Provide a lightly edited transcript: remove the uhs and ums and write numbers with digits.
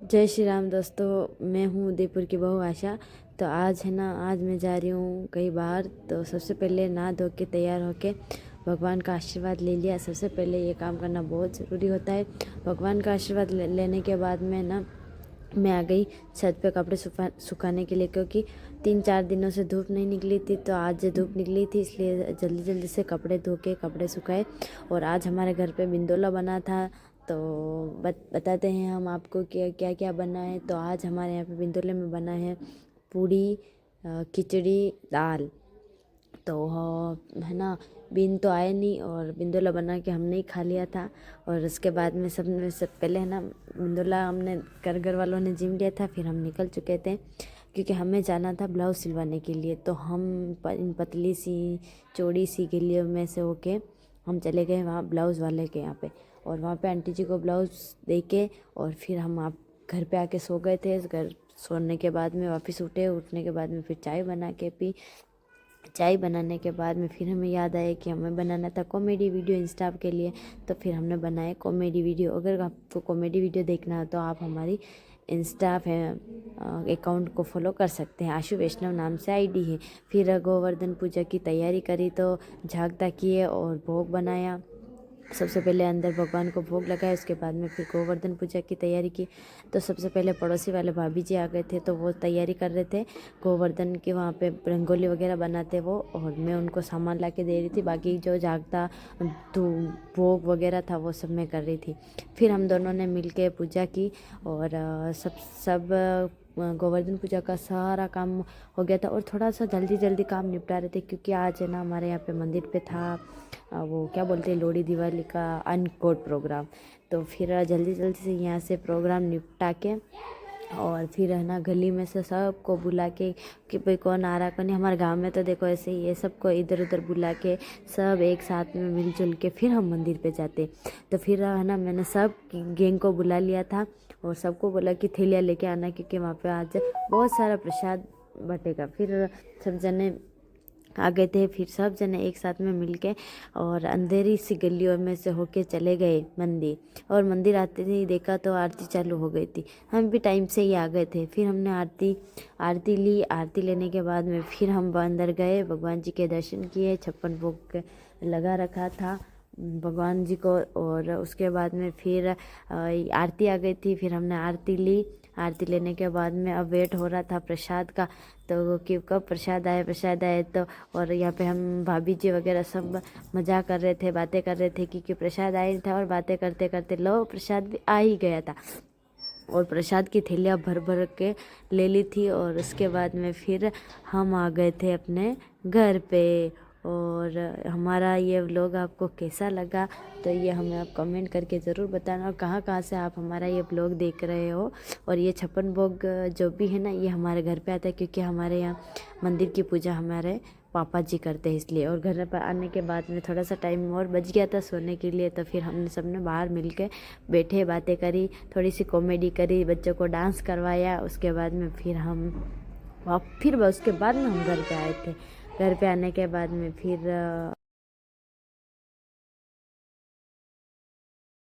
जय श्री राम दोस्तों। मैं हूँ उदयपुर की बहू आशा। तो आज है ना, आज मैं जा रही हूँ कई बार। तो सबसे पहले नहा धो के तैयार होके भगवान का आशीर्वाद ले लिया। सबसे पहले ये काम करना बहुत ज़रूरी होता है। भगवान का आशीर्वाद लेने के बाद में ना मैं आ गई छत पे कपड़े सुखाने के लिए, क्योंकि 3-4 दिनों से धूप नहीं निकली थी। तो आज धूप निकली थी, इसलिए जल्दी जल्दी से कपड़े धो के कपड़े सुखाए। और आज हमारे घर पे बिंदोला बना था, तो बताते हैं हम आपको कि क्या क्या बना है। तो आज हमारे यहाँ पे बिंदोले में बना है पूड़ी, खिचड़ी, दाल। तो है ना, बिन तो आए नहीं और बिंदोला बना के हमने ही खा लिया था। और उसके बाद में सब पहले है ना, बिंदोला हमने घर वालों ने जिम लिया था, फिर हम निकल चुके थे क्योंकि हमें जाना था ब्लाउज़ सिलवाने के लिए। तो हम इन पतली सी चौड़ी सी गलियों में से होके हम चले गए वहाँ ब्लाउज़ वाले के यहाँ पे। और वहाँ पे आंटी जी को ब्लाउज़ दे के और फिर हम आप घर पे आके सो गए थे। घर सोने के बाद में वापस उठने के बाद में फिर चाय बना के पी। चाय बनाने के बाद में फिर हमें याद आया कि हमें बनाना था कॉमेडी वीडियो इंस्टा के लिए। तो फिर हमने बनाया कॉमेडी वीडियो। अगर आपको कॉमेडी वीडियो देखना है तो आप हमारी इंस्टा अकाउंट को फॉलो कर सकते हैं। आशु वैष्णव नाम से आईडी है। फिर गोवर्धन पूजा की तैयारी करी, तो झाँकता किए और भोग बनाया। सबसे पहले अंदर भगवान को भोग लगाया, उसके बाद में फिर गोवर्धन पूजा की तैयारी की। तो सबसे पहले पड़ोसी वाले भाभी जी आ गए थे, तो वो तैयारी कर रहे थे गोवर्धन की, वहाँ पे रंगोली वगैरह बनाते वो, और मैं उनको सामान ला के दे रही थी। बाकी जो जागता भोग वगैरह था वो सब मैं कर रही थी। फिर हम दोनों ने मिल के पूजा की और सब गोवर्धन पूजा का सारा काम हो गया था। और थोड़ा सा जल्दी जल्दी काम निपटा रहे थे, क्योंकि आज है ना हमारे यहाँ पे मंदिर पे था वो क्या बोलते हैं, लोहड़ी दिवाली का अनकोट प्रोग्राम। तो फिर जल्दी जल्दी से यहाँ से प्रोग्राम निपटा के और फिर है ना गली में से सबको बुला के कि भाई कौन आ रहा कौन नहीं। हमारे गांव में तो देखो ऐसे ही है, सबको इधर उधर बुला के सब एक साथ में मिलजुल के फिर हम मंदिर पे जाते। तो फिर है ना, मैंने सब गैंग को बुला लिया था और सबको बोला कि थैलियाँ लेके आना, क्योंकि वहाँ पे आज बहुत सारा प्रसाद बटेगा। फिर सब जने आ गए थे। फिर सब जने एक साथ में मिलके और अंधेरी सी गलियों में से होके चले गए मंदिर। और मंदिर आते ही देखा तो आरती चालू हो गई थी। हम भी टाइम से ही आ गए थे। फिर हमने आरती ली। आरती लेने के बाद में फिर हम अंदर गए, भगवान जी के दर्शन किए। 56 भोग लगा रखा था भगवान जी को। और उसके बाद में फिर आरती आ गई थी, फिर हमने आरती ली। आरती लेने के बाद में अब वेट हो रहा था प्रसाद का, तो कि कब प्रसाद आए। तो और यहाँ पे हम भाभी जी वगैरह सब मजाक कर रहे थे, बातें कर रहे थे, क्योंकि प्रसाद आया था। और बातें करते करते लो प्रसाद भी आ ही गया था। और प्रसाद की थैलियाँ भर भर के ले ली थी। और उसके बाद में फिर हम आ गए थे अपने घर पे। और हमारा ये व्लॉग आपको कैसा लगा तो ये हमें आप कमेंट करके ज़रूर बताना, और कहाँ कहाँ से आप हमारा ये व्लॉग देख रहे हो। और ये 56 भोग जो भी है ना, ये हमारे घर पे आता है, क्योंकि हमारे यहाँ मंदिर की पूजा हमारे पापा जी करते हैं इसलिए। और घर पर आने के बाद में थोड़ा सा टाइम और बच गया था सोने के लिए, तो फिर हमने सबने बाहर मिल के बैठे, बातें करी, थोड़ी सी कॉमेडी करी, बच्चों को डांस करवाया। उसके बाद में फिर उसके बाद में हम घर पे आए थे। घर पे आने के बाद में फिर